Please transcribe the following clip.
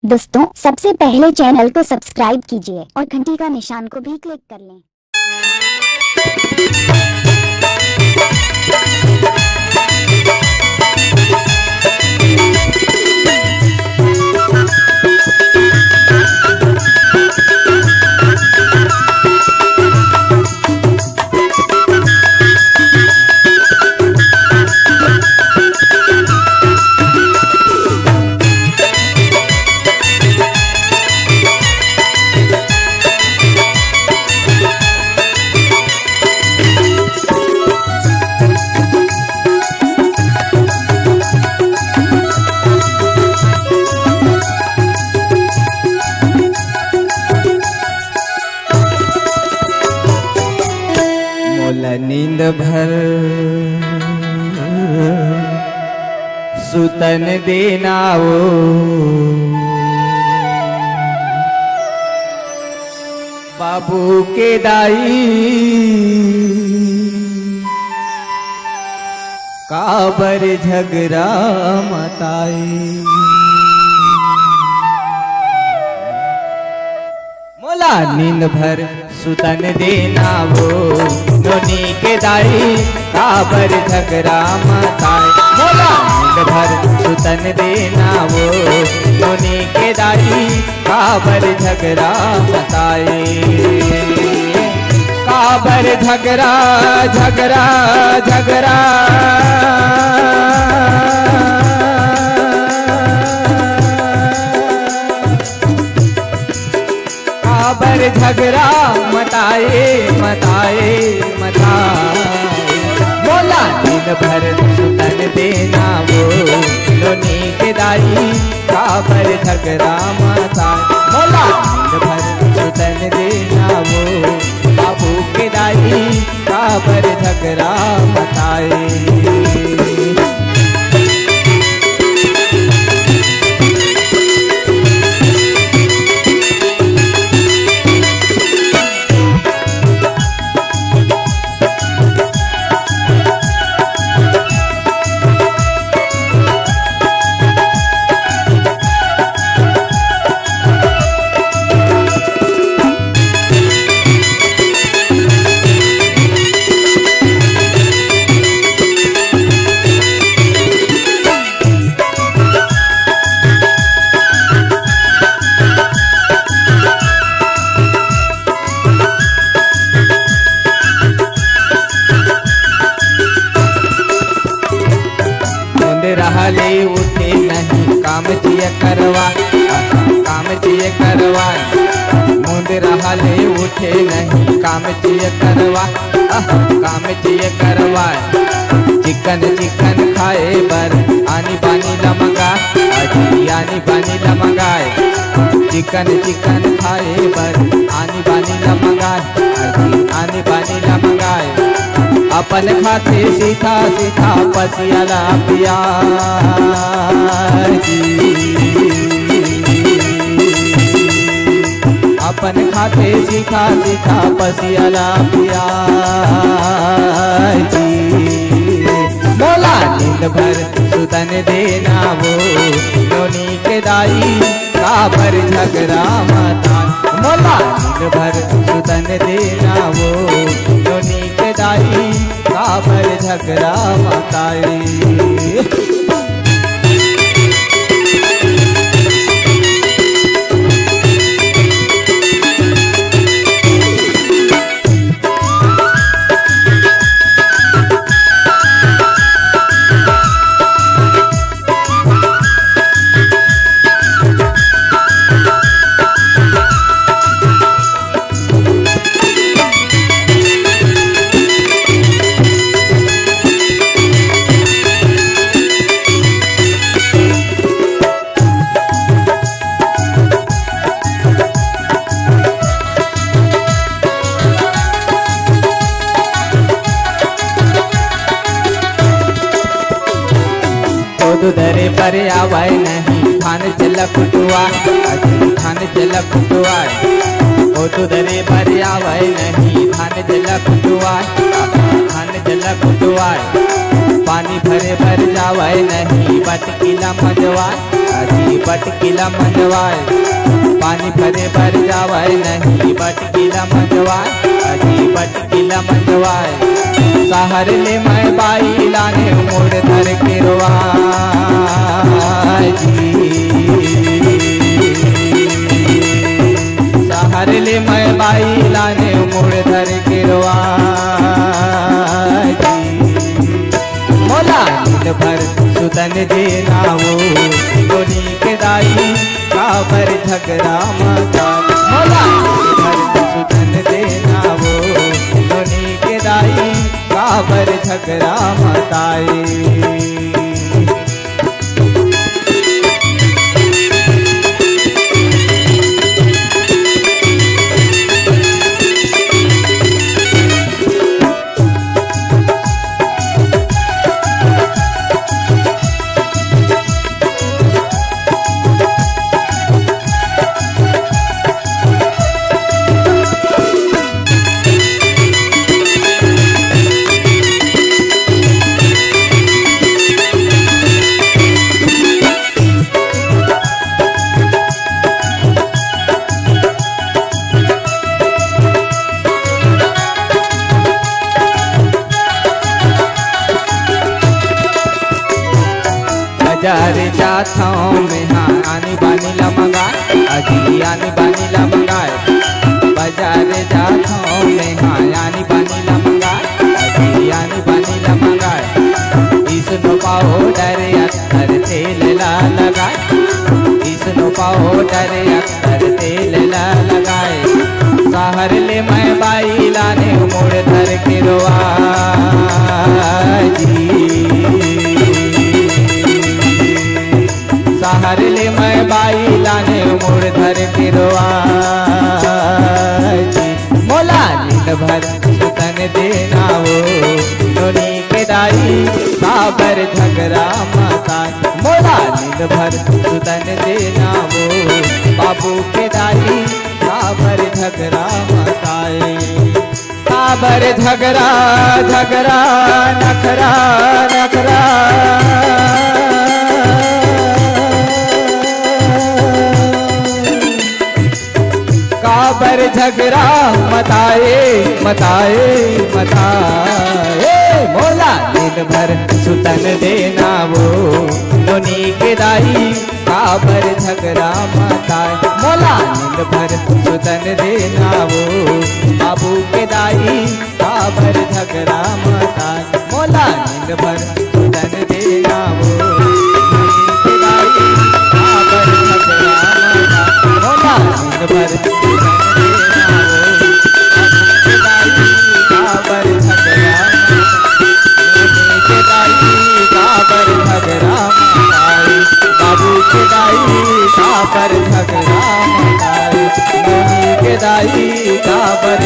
दोस्तों सबसे पहले चैनल को सब्सक्राइब कीजिए और घंटी का निशान को भी क्लिक कर लें। नींद भर सुतन देना वो बाबू के दाई काबर झगड़ा मताई। मोला नींद भर सुतन देना वो नोनी के दाई काबर झगड़ा मताई। मोला नींद भर सुतन देना वो नोनी के दाई काबर झगड़ा मताई। काबर झगड़ा झगड़ा झगड़ा काबर झगड़ा मताए मताए मताए। मोला दिन भर सुतन देना वो नोनी के दाई काबर झगड़ा मताए। मोला दिन भर सुतन देना वो बाबू के दाई काबर झगड़ा मताए। रहले उठे नहीं काम जिए करवा काम जिए करवा। मुंद रहले उठे नहीं काम जिए करवा काम जिए करवा। चिकन चिकन खाए बर आनी बानी लमंगा अजी आनी बानी लमंगाए। चिकन चिकन खाए बर आनी बानी लमंगाए अजी आनी बानी लमंगाए। अपन खाते सीधा सीधा पसियाला पिया अपन खाते सीधा सीधा पसियाला पिया। मोला नींद भर सुतन देना वो नोनी के दाई काबर झगड़ा मताई। मोला नींद भर सुतन देना वो नोनी के दाई काबर झगड़ा मताई। धरे पर आवाय नहीं खान चल कुटुआ खान चल कुटुआ। ओ धरे पर आवाय नहीं खान चल कुटुआ खान चल कुटुआ। पानी भरे भर जावे नहीं बटकिला मंजवाए अजी बटकिला मंजवाए पानी भरे भर जावे नहीं बटकिला मंजवाए अजी बटकिला मंजवाए सहर ले मैं बाई लाने मोड़ धर के रोवाए जी सहर ले मैं बाई लाने मोड़ धर के रोवाए मोला नींद भर सुतन देना वो दोनी के दाई काबर झगड़ा मचा मोला नींद भर सुतन देना वो दोनी के दाई काबर झगड़ा मताए बाजार जाता हूँ मैं हाँ आनी बानी ला मंगाए अजी आनी बानी ला मंगाए बाजार जाता हूँ मैं हाँ आनी बानी ला मंगाए अजी आनी बानी ला मंगाए इसनो पाउडर अत्तर तेल ला लगाए इसनो पाउडर अत्तर तेल ला लगाए सहर ले मैं बाई लाने मोड़ धर के रोवाए जी सहर ले मैं बाई लाने मोड़ धर के रोवाए मोला नींद भर सुतन देना वो दोनी के दाई काबर झगड़ा मचाए मोला नींद भर सुतन देना वो बाबू के दाई काबर झगड़ा मचाए काबर झगड़ा झगड़ा नखरा नखरा काबर झगड़ा मताए मताए मताए मोला नींद भर सुतन देना वो दोनी के दाई काबर झगड़ा मताए मोला नींद भर सुतन देना वो बाबू के दाई काबर झगड़ा मताए मोला नींद भर सुतन देना वो दोनी के दाई काबर झगड़ा मताए मोला नींद भर बाबू के दाई काबर झगड़ा मचाए दोनी के दाई काबर